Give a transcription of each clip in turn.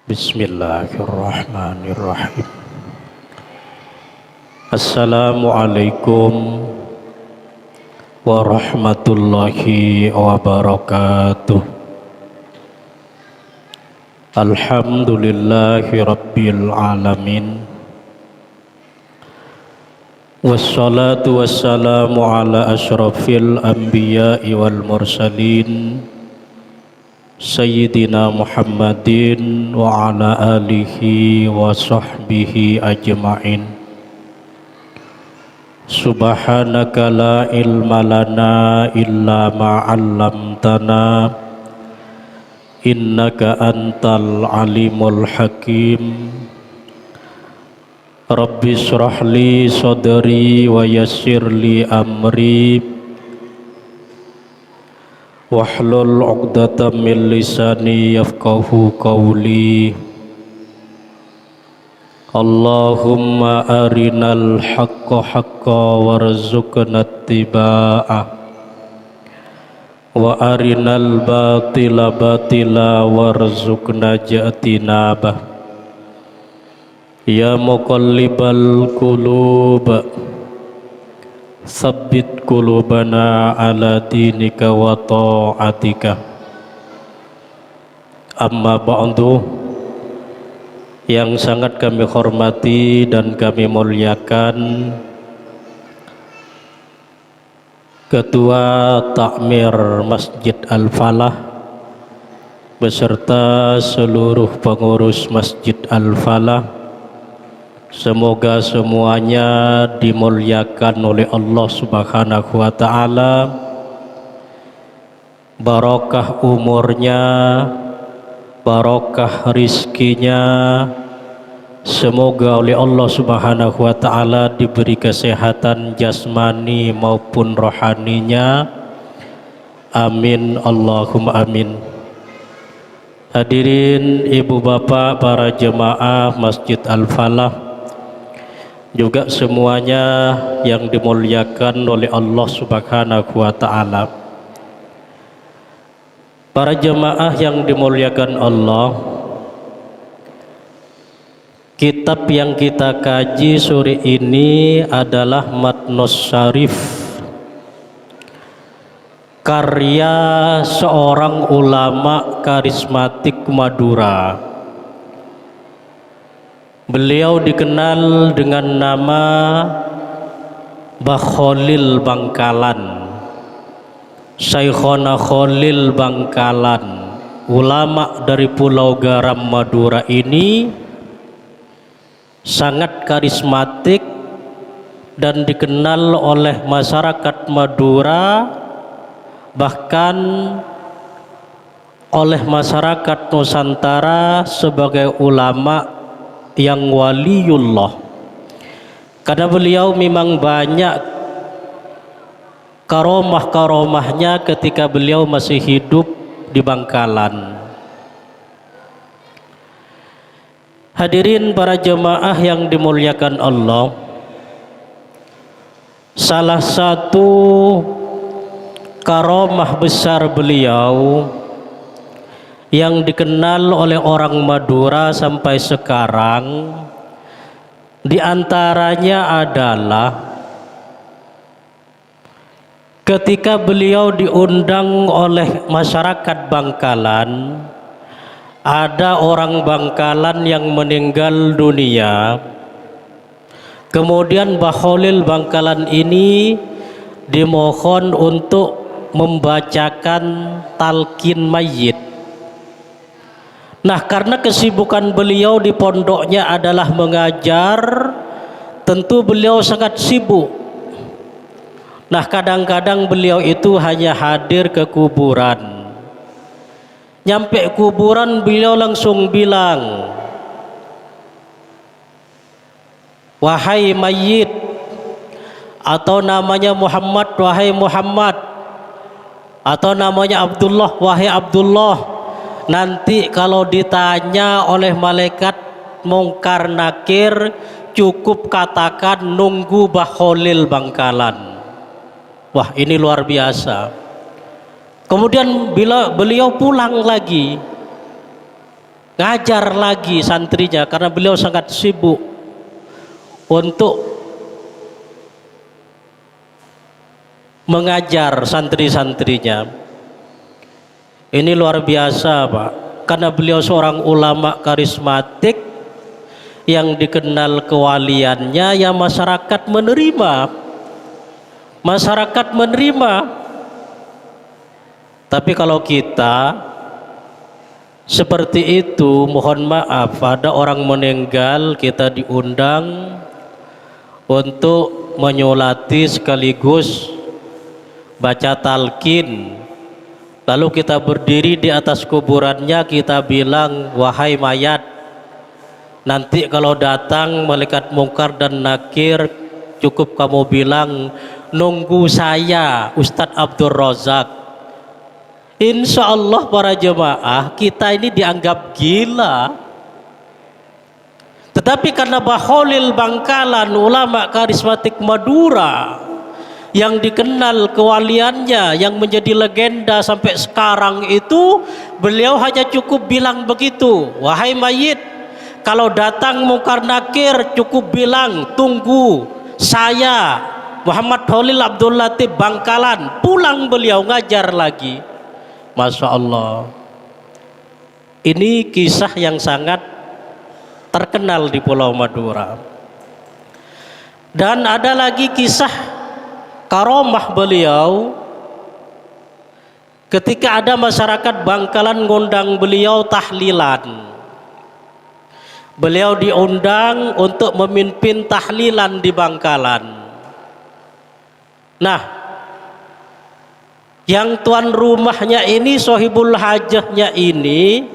Bismillahirrahmanirrahim. Assalamualaikum warahmatullahi wabarakatuh. Alhamdulillahi rabbil alamin. Wassalatu wassalamu ala asyrafil anbiya'i wal mursalin Sayyidina Muhammadin wa ala alihi wa sahbihi ajma'in. Subhanaka la ilma lana illa ma 'allamtana innaka antal alimul hakim. Rabbi shrah li sadri wa yassir li amri wahlul 'uqdatam min lisani yafqahu qawli. Allahumma arinal haqqa haqqa warzuqna ittiba'ah wa arinal batila batila warzuqna ijtinabah. Ya muqallibal qulub Sabbit qulubana ala dinika wa ta'atika. Amma ba'du. Yang sangat kami hormati dan kami muliakan Ketua Takmir Masjid Al-Falah beserta seluruh pengurus Masjid Al-Falah. Semoga semuanya dimuliakan oleh Allah Subhanahu wa ta'ala, barokah umurnya, barokah rizkinya. Semoga oleh Allah Subhanahu wa ta'ala diberi kesehatan jasmani maupun rohaninya. Amin Allahumma amin. Hadirin ibu bapak para jemaah Masjid Al-Falah, juga semuanya yang dimuliakan oleh Allah Subhanahu wa ta'ala. Para jemaah yang dimuliakan Allah, kitab yang kita kaji sore ini adalah Matnus Syarif, karya seorang ulama karismatik Madura. Beliau dikenal dengan nama Mbah Kholil Bangkalan, Syekhona Kholil Bangkalan. Ulama dari Pulau Garam Madura ini sangat karismatik dan dikenal oleh masyarakat Madura, bahkan oleh masyarakat Nusantara sebagai ulama yang waliullah, karena beliau memang banyak karomah-karomahnya ketika beliau masih hidup di Bangkalan. Hadirin para jemaah yang dimuliakan Allah, salah satu karomah besar beliau yang dikenal oleh orang Madura sampai sekarang, diantaranya adalah ketika beliau diundang oleh masyarakat Bangkalan. Ada orang Bangkalan yang meninggal dunia, kemudian Mbah Kholil Bangkalan ini dimohon untuk membacakan talqin mayit. Nah, karena kesibukan beliau di pondoknya adalah mengajar, tentu beliau sangat sibuk. Nah, kadang-kadang beliau itu hanya hadir ke kuburan. Nyampe kuburan beliau langsung bilang, "Wahai mayit," atau namanya Muhammad, "Wahai Muhammad," atau namanya Abdullah, "Wahai Abdullah." Nanti kalau ditanya oleh malaikat Mungkar Nakir, cukup katakan nunggu Mbah Kholil Bangkalan. Wah, ini luar biasa. Kemudian bila beliau pulang lagi, ngajar lagi santrinya karena beliau sangat sibuk untuk mengajar santri-santrinya. Ini luar biasa Pak, karena beliau seorang ulama karismatik yang dikenal kewaliannya, ya masyarakat menerima. Tapi kalau kita seperti itu, mohon maaf, ada orang meninggal kita diundang untuk menyolati sekaligus baca talqin, lalu kita berdiri di atas kuburannya, kita bilang, wahai mayat, nanti kalau datang malaikat mungkar dan nakir, cukup kamu bilang, nunggu saya Ustadz Abdul Razak. Insya Allah para jemaah, kita ini dianggap gila. Tetapi karena Bahlil Bangkalan, ulama karismatik Madura, yang dikenal kewaliannya, yang menjadi legenda sampai sekarang itu, beliau hanya cukup bilang begitu, wahai mayit, kalau datang mungkar nakir cukup bilang, tunggu saya Muhammad Holil Abdul Latif Bangkalan. Pulang beliau ngajar lagi. Masya Allah, ini kisah yang sangat terkenal di Pulau Madura. Dan ada lagi kisah karomah beliau ketika ada masyarakat Bangkalan ngundang beliau tahlilan. Beliau diundang untuk memimpin tahlilan di Bangkalan. Nah, yang tuan rumahnya ini, sohibul hajahnya ini,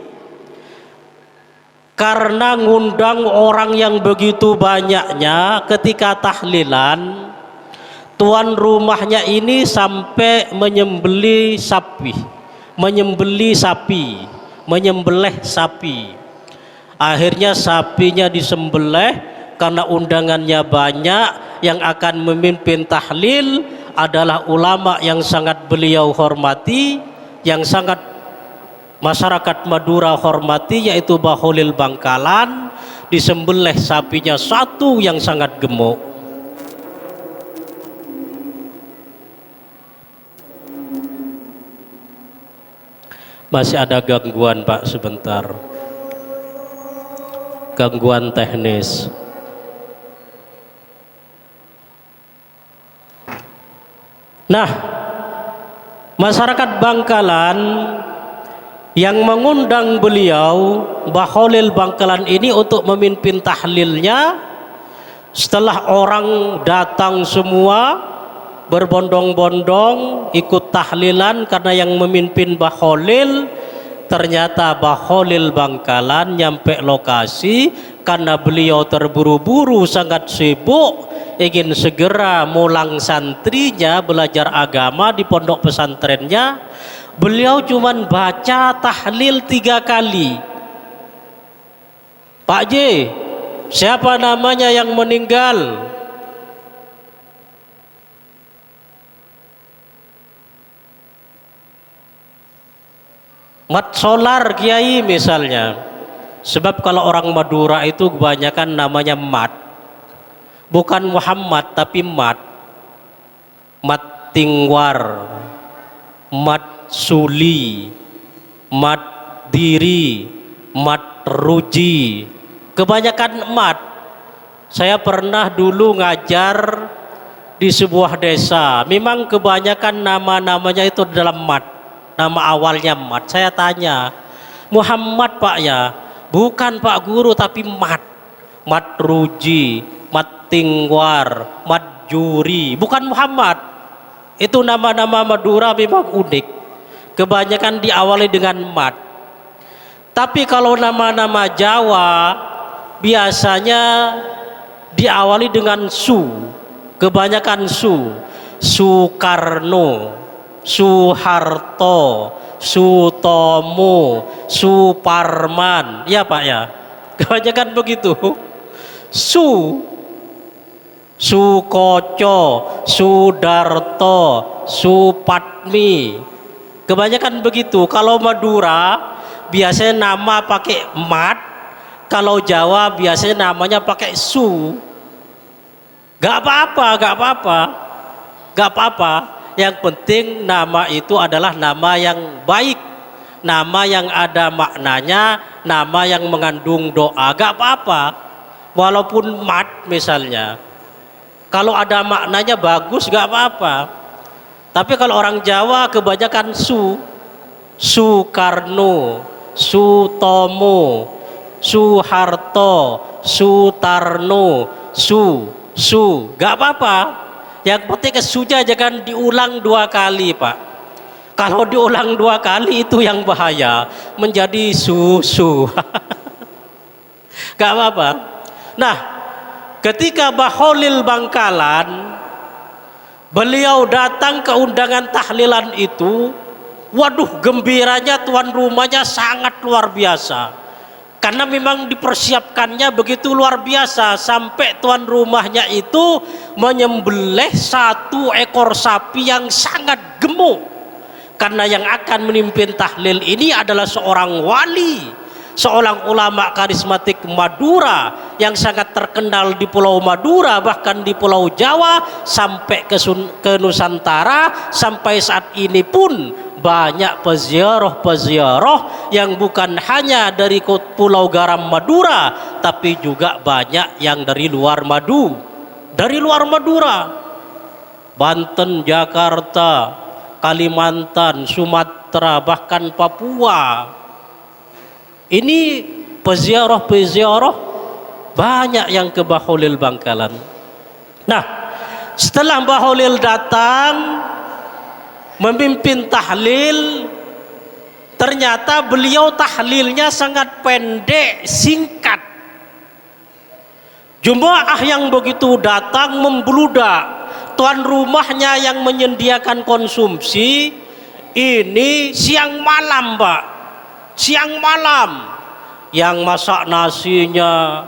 karena ngundang orang yang begitu banyaknya ketika tahlilan, tuan rumahnya ini sampai menyembelih sapi. Akhirnya sapinya disembelih karena undangannya banyak. Yang akan memimpin tahlil adalah ulama yang sangat beliau hormati, yang sangat masyarakat Madura hormati, yaitu Bahlil Bangkalan. Disembelih sapinya satu yang sangat gemuk. Masih ada gangguan Pak, sebentar, gangguan teknis. Nah, masyarakat Bangkalan yang mengundang beliau Bahlil Bangkalan ini untuk memimpin tahlilnya, setelah orang datang semua berbondong-bondong ikut tahlilan karena yang memimpin Bahlil, ternyata Bahlil Bangkalan nyampe lokasi karena beliau terburu-buru, sangat sibuk, ingin segera mulang santrinya belajar agama di pondok pesantrennya. Beliau cuman baca tahlil 3 kali. Pak J, siapa namanya yang meninggal? Mat Solar Kiai misalnya. Sebab kalau orang Madura itu kebanyakan namanya Mat, bukan Muhammad tapi Mat. Mat Tingwar, Mat Suli, Mat Diri, Mat Ruji, kebanyakan Mat. Saya pernah dulu ngajar di sebuah desa, memang kebanyakan nama-namanya itu dalam Mat, nama awalnya Mat. Saya tanya, Muhammad Pak ya? Bukan Pak Guru, tapi Mat. Mat Ruji, Mat Tingwar, Mat Juri, bukan Muhammad. Itu nama-nama Madura memang unik, kebanyakan diawali dengan Mat. Tapi kalau nama-nama Jawa biasanya diawali dengan Su, kebanyakan Su. Soekarno, Soeharto, Sutomo, Suparman, ya Pak ya, kebanyakan begitu. Sukoco, Sudarto, Supatmi, kebanyakan begitu. Kalau Madura biasanya nama pakai mat, kalau Jawa biasanya namanya pakai su. Gak apa-apa, gak apa-apa, gak apa-apa. Yang penting nama itu adalah nama yang baik, nama yang ada maknanya, nama yang mengandung doa. Gak apa-apa, walaupun mat misalnya, kalau ada maknanya bagus gak apa-apa. Tapi kalau orang Jawa kebanyakan su, Soekarno, Sutomo, Soeharto, Sutarno, gak apa-apa. Yang penting kesunya jangan diulang 2 kali, Pak. Kalau diulang 2 kali itu yang bahaya, menjadi susu. Gak apa-apa. Nah, ketika Bahlil Bangkalan, beliau datang ke undangan tahlilan itu, waduh, gembiranya tuan rumahnya sangat luar biasa. Karena memang dipersiapkannya begitu luar biasa, sampai tuan rumahnya itu menyembelih 1 ekor sapi yang sangat gemuk. Karena yang akan memimpin tahlil ini adalah seorang wali, seorang ulama karismatik Madura yang sangat terkenal di Pulau Madura, bahkan di Pulau Jawa sampai ke Nusantara. Sampai saat ini pun banyak peziarah yang bukan hanya dari Pulau Garam Madura, tapi juga banyak yang dari luar Madura, Banten, Jakarta, Kalimantan, Sumatera, bahkan Papua. Ini peziarah banyak yang ke Bahlil Bangkalan. Nah, setelah Bahlil datang memimpin tahlil, ternyata beliau tahlilnya sangat pendek, singkat. Jemaah yang begitu datang membludak. Tuan rumahnya yang menyediakan konsumsi ini siang malam, Pak. Siang malam, yang masak nasinya,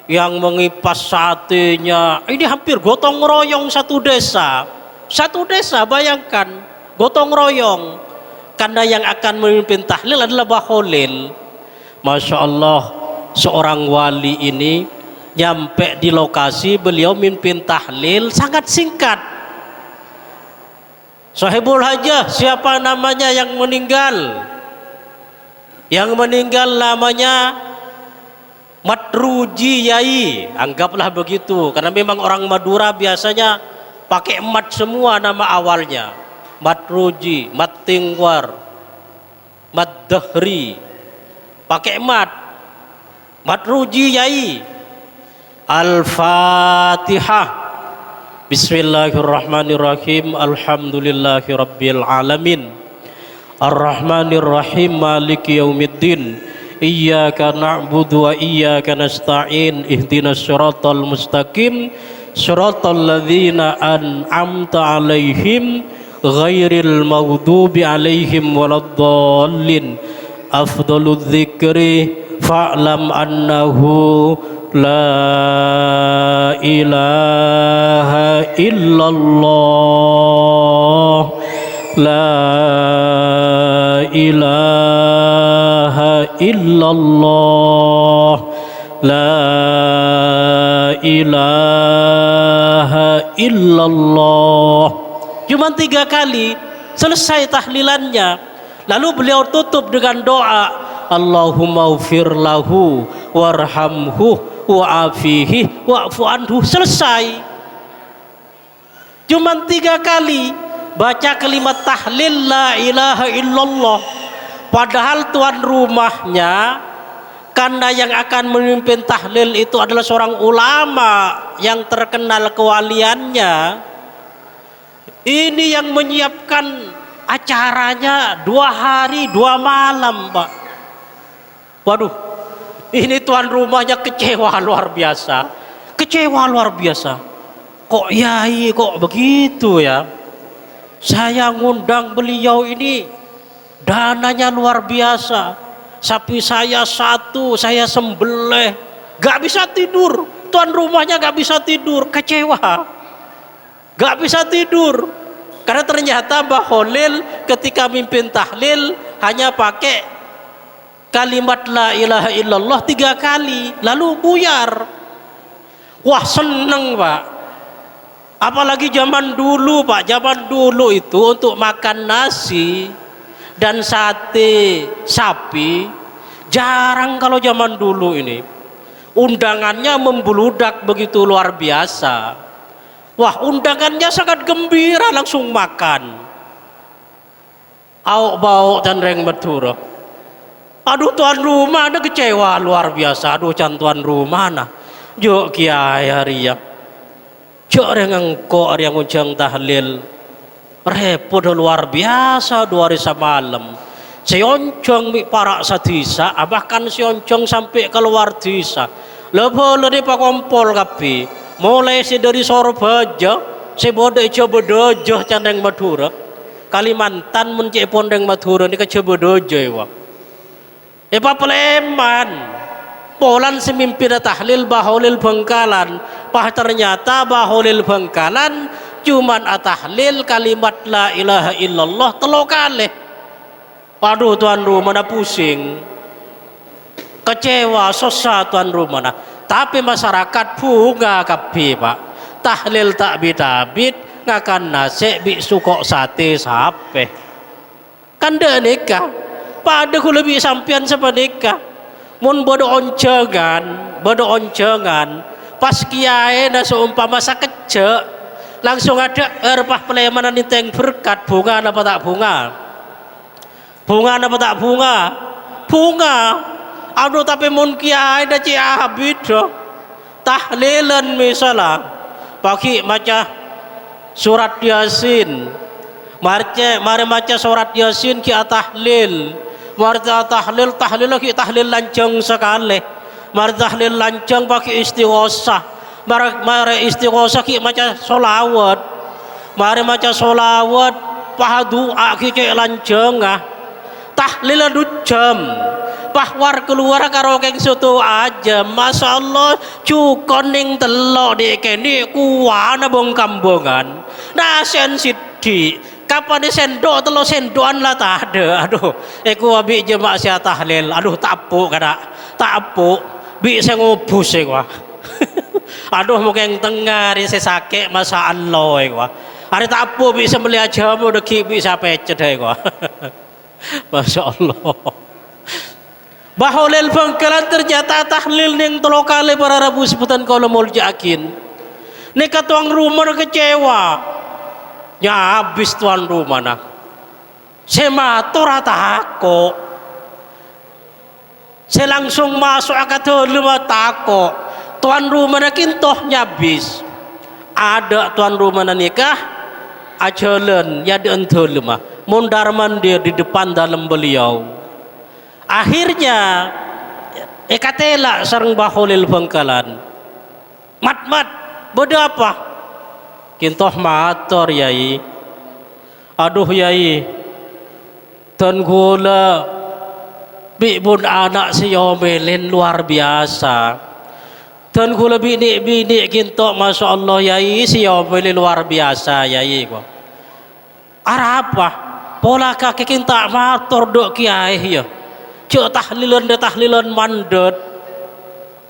yang mengipas satenya, ini hampir gotong royong satu desa, bayangkan, gotong royong. Karena yang akan memimpin tahlil adalah Bahlil. Masya Allah, seorang wali ini nyampe di lokasi, beliau mimpin tahlil sangat singkat. Sahibul Hajah, siapa namanya yang meninggal? Yang meninggal namanya Matruji Yai, anggaplah begitu, karena memang orang Madura biasanya pakai mat semua nama awalnya. Matruji, Mat Tingwar, Mat Dahri, pakai mat. Matruji Yai. Al-Fatihah. Bismillahirrahmanirrahim. Alhamdulillahirabbil alamin. Ar-Rahmanir-Rahim, Maliki Yaumiddin. Iyyaka na'budu wa iyyaka nasta'in. Ihdinas siratal mustaqim, siratal ladzina an'amta 'alaihim ghairil maghdubi 'alaihim waladdallin. Afdhaludz dzikri fa'lam annahu la ilaha illallah, la ilaha illallah, la ilaha illallah. Cuma 3 kali selesai tahlilannya. Lalu beliau tutup dengan doa, Allahumma ufir lahu warhamhu wa'afihi wa'fu anhu. Selesai. Cuma 3 kali baca kalimat tahlil la ilaha illallah. Padahal tuan rumahnya, karena yang akan memimpin tahlil itu adalah seorang ulama yang terkenal kewaliannya, ini yang menyiapkan acaranya 2 hari 2 malam, Pak. Waduh, ini tuan rumahnya kecewa luar biasa. Kok yai kok begitu ya? Saya ngundang beliau ini, dananya luar biasa. Sapi saya 1, saya sembelih, gak bisa tidur. Tuan rumahnya gak bisa tidur, kecewa, gak bisa tidur. Karena ternyata Bahlil ketika mimpin tahlil hanya pakai kalimat la ilaha illallah 3 kali lalu buyar. Wah seneng Pak, apalagi zaman dulu Pak. Zaman dulu itu untuk makan nasi dan sate sapi jarang. Kalau zaman dulu ini undangannya membludak begitu luar biasa. Wah undangannya sangat gembira, langsung makan auk bauk dan reng Madura. Aduh tuan rumah ada kecewa luar biasa. Aduh can tuan rumah nah jok kiai hari ya jok reng engkau yang uncang tahlil repot luar biasa 2 hari semalam. Sioncong mi parak sadisa, bahkan sioncong sampai keluar desa. Lepo di pakompol kapi, mulai dari Sorbaja, sebode Cobodojo candeng Madura, Kalimantan mencek pondeng Madura ni ke Cobodojo wa. Epa Peleman, Polan semimpin tahlil Baholil Bengkalan, ternyata Baholil Bengkalan cuman tahlil kalimat la ilaha illallah 3 kali. Waduh tuan rumah na pusing, kecewa, susah tuan rumah na. Tapi masyarakat bunga kapi Pak, tahlil tak bidabit ngakan nasi biksu kok sate sape. Kan dah nikah, pada ku lebih sampian sama nikah. Mun bodo oncengan, pas kiai na seumpama masa kecek, langsung ada erpah pelemanan niteng berkat bunga apa tak bunga. Bunga apa tak bunga? Bunga. Aduh tapi mun kiai dah cik habis dah. Tahlilan misalnya, pagi maca surat Yasin. Mari maca surat Yasin ki tahlil. Mari tahlil lagi tahlil lancang sekali. Mari tahlil lancang pakai istighosah. Mari istighosah ki maca solawat. Mari maca solawat paha doa ki cek lancang tahlil 2 jam. Pahwar keluar karo keng soto aja, masya Allah cukoning telok di kene kuwana bong kambongan. Nah sensidi kapan sendok telok sendokan lah tak ada. Aduh, aku abi jemaah sia tahlil. Aduh tak apuk kada, tak apuk. Bi saya ngobus wah. Aduh mungkin tengah ri sakit masa Allah wah. Hari tak apuk bi sembelih jamu deki bi sampai cedai wah. Masya Allah. Baholil Bengkalan ternyata tahlil yang 3 kali para Rabu sebutan kalau mau jakin. Nika tuang rumah kecewa. Ya habis tuan rumah nak. Sematur atako. Saya langsung masuk akad lima tako. Tuan rumah nak kintohnya habis. Ada tuan rumah nikah ajalan ya dientul mah. Mundar mandir di depan dalam beliau. Akhirnya ekatela sareng Baholil Bengkalan. Mat bodo apa? Kintoh matur yai. Aduh yai. Tan gula bibun anak si yomelin luar biasa. Tan gula bini kintoh masya Allah yai si yomelin luar biasa yai kok. Arah apa? Pola kaki kinta matur dok kiai ya. Cek tahlilan mandet.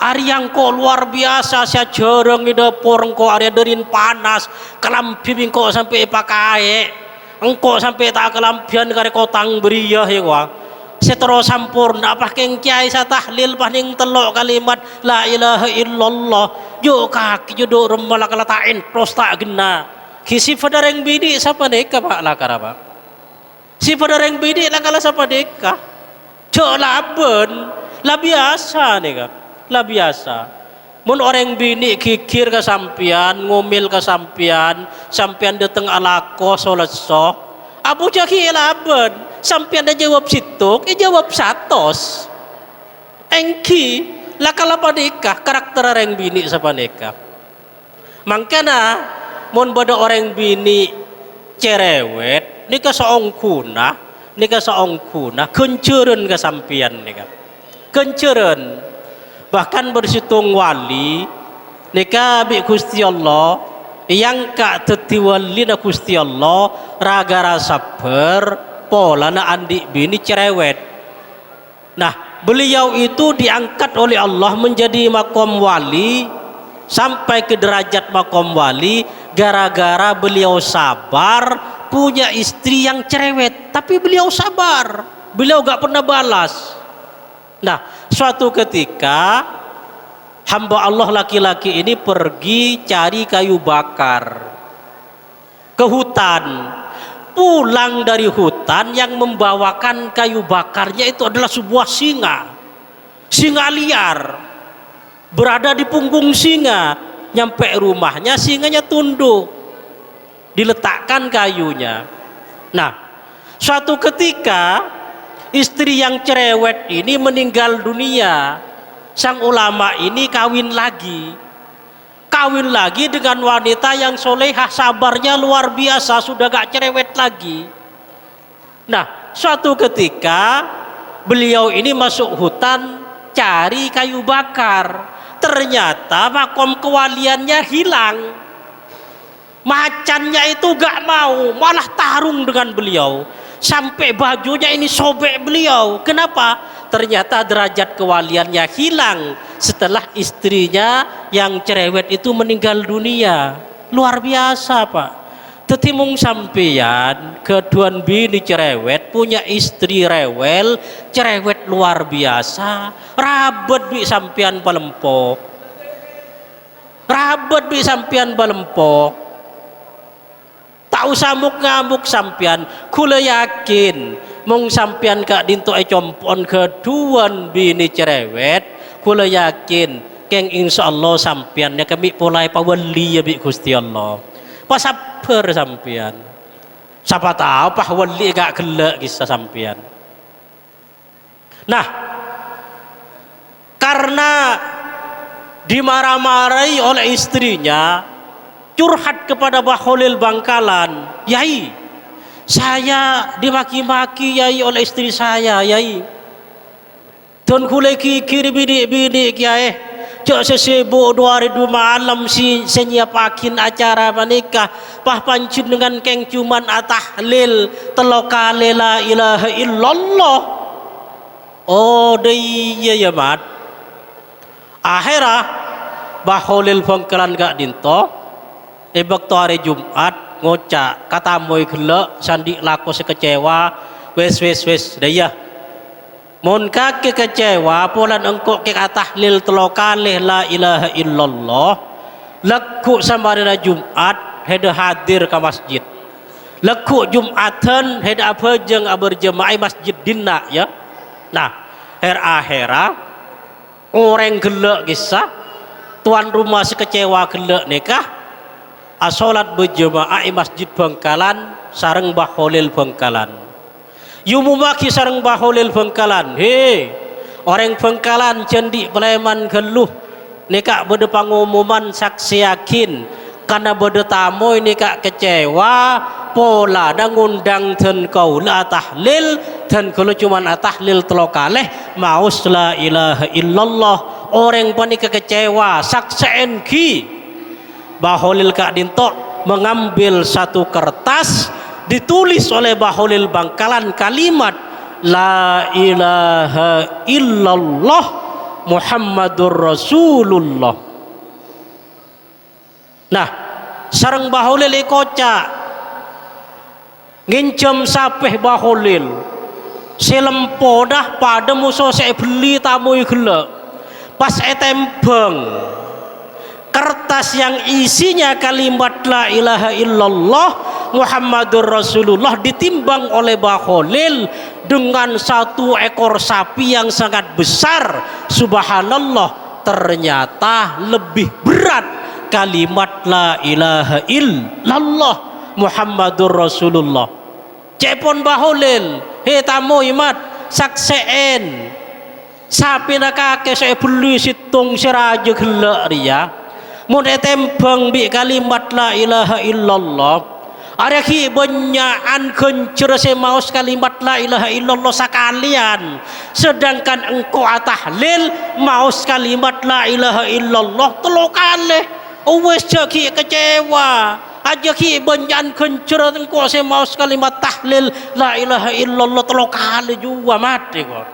Ari yang kok luar biasa saya jarang di dapur engkau area derin panas kelampi engkau sampai pakai engkau sampai tak kelampian kare kotang beriah ya wah. Setero sampurna apa keng kiai sa tahlil paning telok kalimat la ilaha illallah yo kaki yo do remala kalatain prosta gena. Kisi padareng bidi sapa deka Pak lakar apa? Si padareng bidi lakala sapa deka? Cok laben, lah biasa nih kan, lah biasa. Mun orang bini kikir kesampian, ngomel kesampian, sampian dateng alako solat soh. Abu Jaki laben, sampian dia jawab situk, jawab satos. Engki, lah kalau nikah karakter orang bini sama nikah. Makanya, mun bodo orang bini cerewet, nikah seong kuna. Nika saongkuna kencuren kesampian nika kencuren bahkan bersitung wali nika bi Gusti Allah yang kak tetiwali na Gusti Allah raga sabar pola na andi bini cerewet. Nah beliau itu diangkat oleh Allah menjadi makom wali sampai ke derajat makom wali gara-gara beliau sabar punya istri yang cerewet, tapi beliau sabar, beliau gak pernah balas. Nah, suatu ketika hamba Allah laki-laki ini pergi cari kayu bakar ke hutan. Pulang dari hutan, yang membawakan kayu bakarnya itu adalah sebuah singa liar berada di punggung singa. Nyampe rumahnya, singanya tunduk, diletakkan kayunya. Nah, suatu ketika istri yang cerewet ini meninggal dunia. Sang ulama ini kawin lagi dengan wanita yang solehah, sabarnya luar biasa, sudah gak cerewet lagi. Nah, suatu ketika beliau ini masuk hutan cari kayu bakar, ternyata makom kewaliannya hilang. Macannya itu gak mau, malah tarung dengan beliau, sampai bajunya ini sobek beliau. Kenapa? Ternyata derajat kewaliannya hilang setelah istrinya yang cerewet itu meninggal dunia. Luar biasa, Pak. Tetimung sampeyan keduan bini cerewet, punya istri rewel, cerewet luar biasa, rabet bi sampeyan palempok. Rabet bi sampeyan palempok. Tak usah ngamuk sampean, kula yakin mung sampean kak dinto compon keduan bini cerewet, kula yakin keng insyaallah sampeannya kami pulai pawali ya bi Gusti Allah. Pas sabar sampean. Siapa tahu pawali gak gelek kisah sampean. Nah, karena dimarah-marahi oleh istrinya, curhat kepada Baholil Bangkalan, Yai, saya dimaki-maki Yai oleh istri saya, Yai. Dan kule kikir bidik-bidik Yai, cok sesibuk 2 hari 2 malam si senyiapakin acara menikah, pah pancun dengan keng cuman atahlil telokale la ilaha illallah. Oh iya ya mat. Akhirah Baholil Bangkalan gak dinto. Waktu hari Jumat ngocak kata moy gelek sandi laku sekecewa wes daya mun kake kecewa polan engkau ke tahlil telokalih la ilaha illallah lekuk samarina Jumat heda hadir ke masjid, lekuk Jumatan heda apa jeng berjemaah masjid dinna ya. Nah, akhirah orang gelek kisah tuan rumah sekecewa gelek nikah asolat berjemaah masjid Bangkalan sareng Baholil Bangkalan. Yumumaki sareng Baholil Bangkalan. He, orang Bangkalan cendi Peleman geluh nikah bede pengumuman saksi yakin karena bede tamu nikah kecewa pola dan ngundang ten kaula tahlil dan kalau cuman tahlil telokaleh maus la ilaha illallah orang panik kecewa sakseen ki. Baholil Kak Dinto mengambil satu kertas, ditulis oleh Baholil Bangkalan kalimat la ilaha illallah Muhammadur Rasulullah. Nah, sareng Baholil ikoca ngincem sapeh Baholil selempodah pada musuh saya beli tamu gelek pas etembeng kertas yang isinya kalimat la ilaha illallah Muhammadur Rasulullah ditimbang oleh Baholil dengan 1 ekor sapi yang sangat besar. Subhanallah, ternyata lebih berat kalimat la ilaha illallah Muhammadur Rasulullah. Cepon Baholil, he tamu imat sakseen sapi nak kake saya beli situng siraja gelak ria mun etembang bi kalimat la ilaha illallah ada ki benyaan kencer semaus kalimat la ilaha illallah sakalian, sedangkan engkau tahlil maus kalimat la ilaha illallah telokale wes ki kecewa aja ki benyaan kencer engkau semaus kalimat tahlil la ilaha illallah telokale juga mati kok.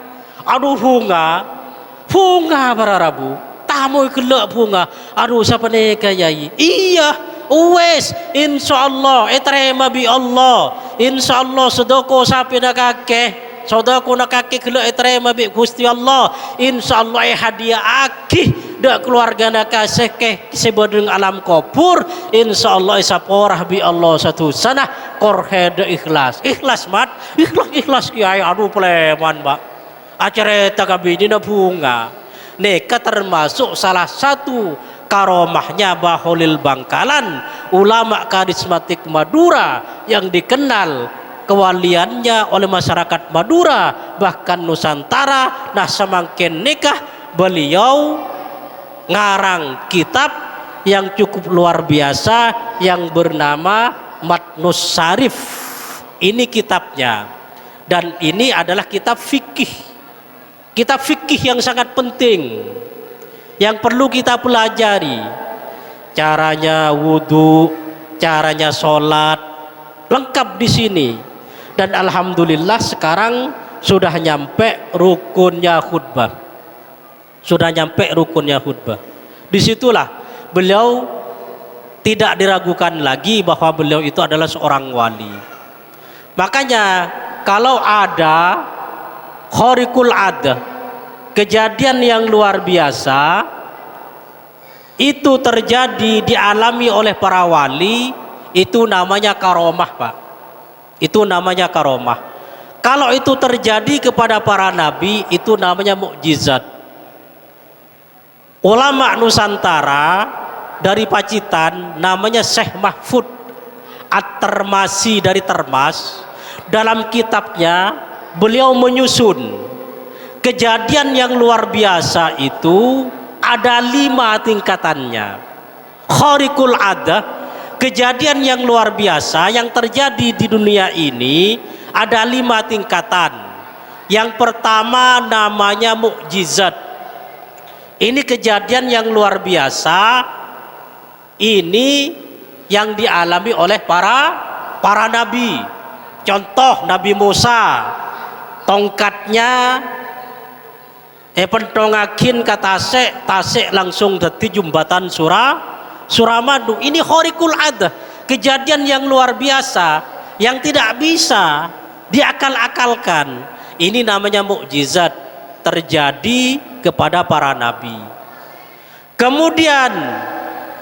aduh bunga para Rabu tamu gelak bunga, aduh siapa nih kayai, iya wes insyaallah terima bi Allah, insyaallah sedoko sapi nak kakek saudaraku nak kaki gelak terima bi Gusti Allah, insyaallah hadiah akih dak keluarga nak kasih ke sebodeng alam kubur, insyaallah isaporah bi Allah satu sana korhe ikhlas mat ikhlas kiai, aduh pleman Pak acara takabini na bunga neka termasuk salah satu karomahnya Baholil Bangkalan, ulama karismatik Madura yang dikenal kewaliannya oleh masyarakat Madura bahkan Nusantara. Nah semakin nikah beliau ngarang kitab yang cukup luar biasa yang bernama Matnus Syarif. Ini kitabnya, dan ini adalah kitab fikih yang sangat penting yang perlu kita pelajari, caranya wudhu, caranya sholat lengkap di sini. Dan alhamdulillah sekarang sudah nyampe rukunnya khutbah. Disitulah beliau tidak diragukan lagi bahwa beliau itu adalah seorang wali. Makanya kalau ada khariqul adah, kejadian yang luar biasa itu terjadi dialami oleh para wali, itu namanya karomah Pak. Itu namanya karomah. Kalau itu terjadi kepada para nabi, itu namanya mukjizat. Ulama Nusantara dari Pacitan namanya Syekh Mahfud At-Termasi dari Termas, dalam kitabnya beliau menyusun kejadian yang luar biasa itu ada 5 tingkatannya. Khariqul adah, kejadian yang luar biasa yang terjadi di dunia ini ada 5 tingkatan. Yang pertama namanya mukjizat. Ini kejadian yang luar biasa, ini yang dialami oleh para nabi. Contoh Nabi Musa, tongkatnya pentongakin ke tasik langsung dadi jembatan Suramadu. Ini khariqul adah, kejadian yang luar biasa yang tidak bisa diakal-akalkan. Ini namanya mukjizat, terjadi kepada para nabi. Kemudian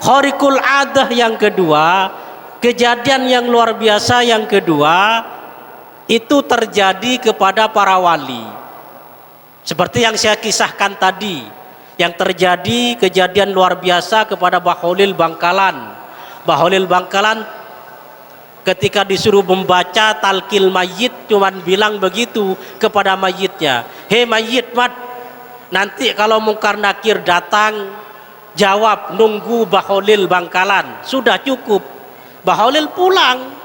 khariqul adah yang kedua, kejadian yang luar biasa yang kedua itu terjadi kepada para wali. Seperti yang saya kisahkan tadi, yang terjadi kejadian luar biasa kepada Baholil Bangkalan. Baholil Bangkalan ketika disuruh membaca talqil mayit cuman bilang begitu kepada mayitnya, hei mayit mat, nanti kalau Mungkar Nakir datang jawab nunggu Baholil Bangkalan, sudah cukup. Baholil pulang.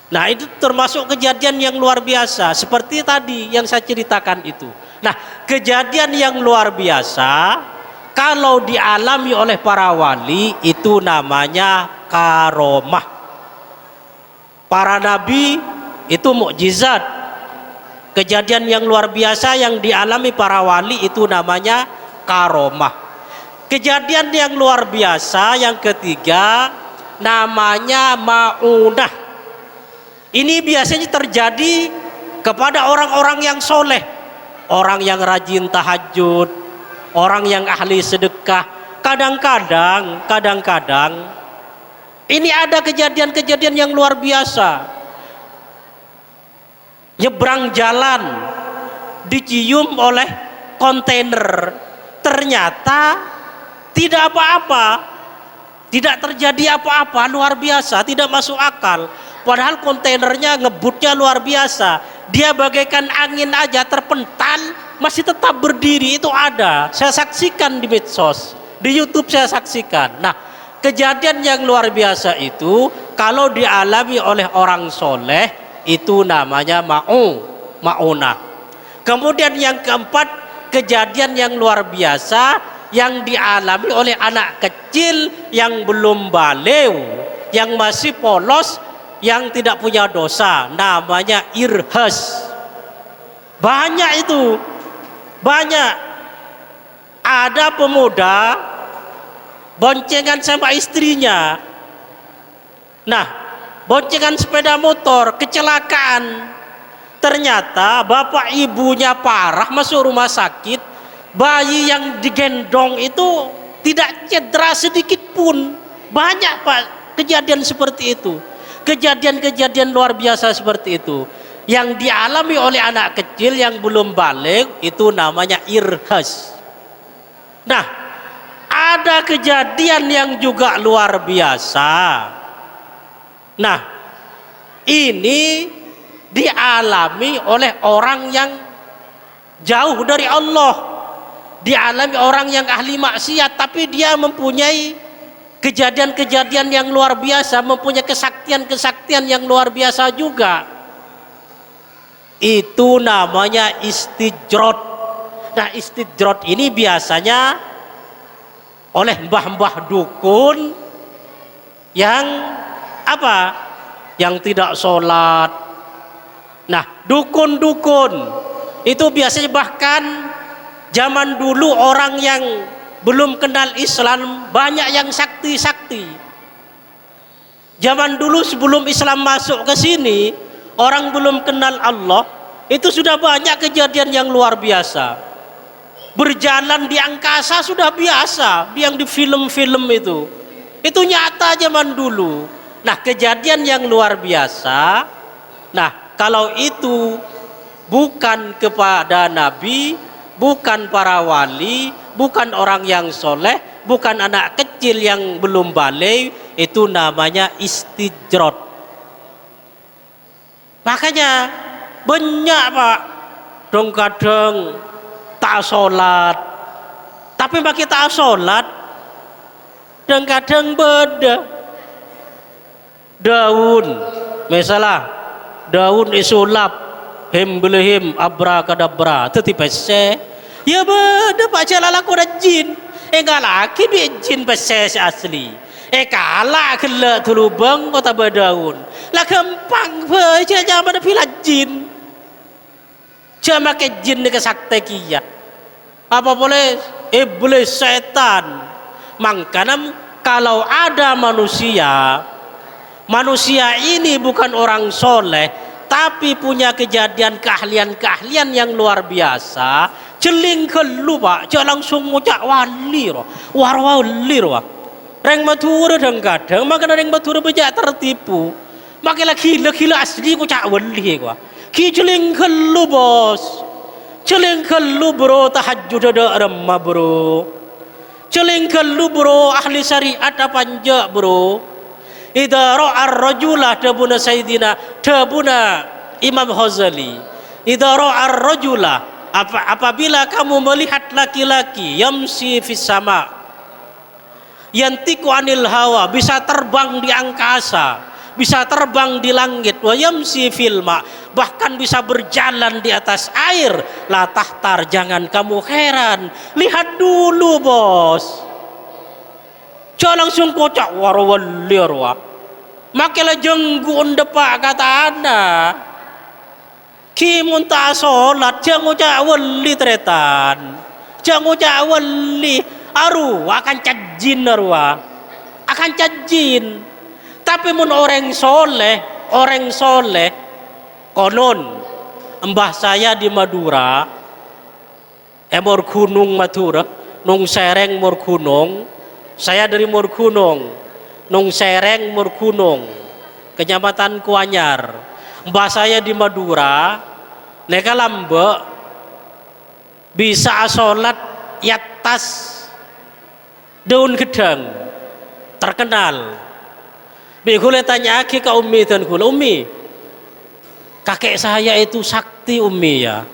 Nah itu termasuk kejadian yang luar biasa seperti tadi yang saya ceritakan itu. Nah kejadian yang luar biasa kalau dialami oleh para wali itu namanya karomah. Para nabi itu mukjizat. Kejadian yang luar biasa yang dialami para wali itu namanya karomah. Kejadian yang luar biasa yang ketiga namanya maunah. Ini biasanya terjadi kepada orang-orang yang soleh, orang yang rajin tahajud, orang yang ahli sedekah. Kadang-kadang ini ada kejadian-kejadian yang luar biasa. Nyebrang jalan dicium oleh kontainer, ternyata tidak apa-apa, tidak terjadi apa-apa, luar biasa, tidak masuk akal. Padahal kontainernya ngebutnya luar biasa, dia bagaikan angin aja terpental masih tetap berdiri. Itu ada, saya saksikan di medsos, di YouTube saya saksikan. Nah kejadian yang luar biasa itu kalau dialami oleh orang soleh itu namanya maunah. Kemudian yang keempat, kejadian yang luar biasa yang dialami oleh anak kecil yang belum balew, yang masih polos, yang tidak punya dosa, namanya irhas. Banyak itu Banyak ada pemuda boncengan sama istrinya. Nah, boncengan sepeda motor, kecelakaan. Ternyata bapak ibunya parah, masuk rumah sakit. Bayi yang digendong itu tidak cedera sedikit pun. Banyak Pak kejadian seperti itu. Kejadian-kejadian luar biasa seperti itu yang dialami oleh anak kecil yang belum balik, itu namanya irhas. Nah, ada kejadian yang juga luar biasa. Nah, ini dialami oleh orang yang jauh dari Allah, dialami orang yang ahli maksiat, tapi dia mempunyai kejadian-kejadian yang luar biasa, mempunyai kesaktian-kesaktian yang luar biasa juga. Itu namanya istijrot. Nah, istijrot ini biasanya oleh mbah-mbah dukun yang apa? Yang tidak sholat. Nah, dukun-dukun itu biasanya, bahkan zaman dulu orang yang belum kenal Islam banyak yang sakti-sakti. Zaman dulu sebelum Islam masuk ke sini, orang belum kenal Allah, itu sudah banyak kejadian yang luar biasa. Berjalan di angkasa sudah biasa, yang di film-film itu nyata zaman dulu. Nah, kejadian yang luar biasa. Nah, kalau itu bukan kepada Nabi, bukan para wali, bukan orang yang soleh, bukan anak kecil yang belum balik, itu namanya istijrot. Makanya banyak Pak dong kadang tak sholat, tapi makin tak sholat dan kadang beda daun, misalnya daun isulap hembelehim abrakadabra tetipese ya beda Pak jalala kuda jin enggak laki bi jin pese asli kalah kela tulubang kota berdaun lah gampang aja zaman pila jin cuma ke jin ke sakte kia apa boleh iblis setan. Makanya kalau ada manusia ini bukan orang soleh tapi punya kejadian keahlian yang luar biasa, celing kelu Pak, jangan langsung ngucap wali roh, warwali roh. Reng matura dan kadang, makanya reng matura banyak tertipu. Makanya gila asli ngucap wali gua. Ki celing kelu bos, celing kelu bro, tahajud ada remah bro, celing kelu bro, ahli syariat apa anja bro. Idza ra'ar rajulah dabuna Sayyidina dabuna Imam Ghazali. Idza ra'ar rajulah, apabila kamu melihat laki-laki yamsi fis sama, yantiku anil hawa, bisa terbang di angkasa, bisa terbang di langit, wa yamsi fil ma, bahkan bisa berjalan di atas air, la tahtar, jangan kamu heran, lihat dulu bos. Jangan langsung kocak warwalir wah. Makilah jenggun depak kata anda. Ki muntah solat jangan ucap wali tretan. Jangan ucap wali aru akan cajin arwah. Akan cajin. Tapi mun orang soleh konon mbah saya di Madura mor gunung Madura nung sereng mor gunung. Saya dari Murgunung, nung sereng Murgunung, Kecamatan Kuanyar. Mbah saya di Madura, neka lambe bisa sholat yatas daun gedang, terkenal. Bikule tanya aki ke Umi dan kule, Umi, kakek saya itu sakti Umi ya,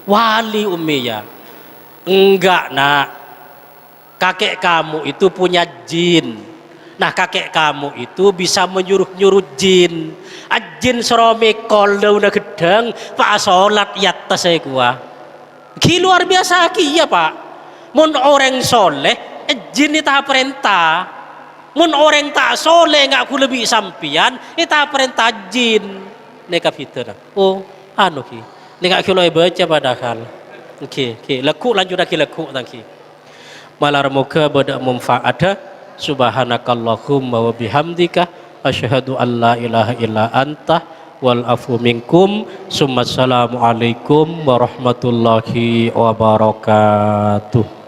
wali Umi ya. Enggak nak. Kakek kamu itu punya jin. Nah, kakek kamu itu bisa menyuruh-nyuruh jin. Jin seromekol daun gedang, Pak sholat yatas saya gua. Ki luar biasa ki ya Pak. Mun orang soleh, jin itu perintah. Mun orang tak soleh nggak ku lebih sampian, itu perintah jin. Neka fitur. Oh, anu ki. Neka kilo baca padahal. Okey, laku lanjut lagi laku tangki. Malar muka beda manfaat. Subhanakallahumma wa bihamdika asyhadu an la ilaha illa anta wal afu minkum. Assalamualaikum warahmatullahi wabarakatuh.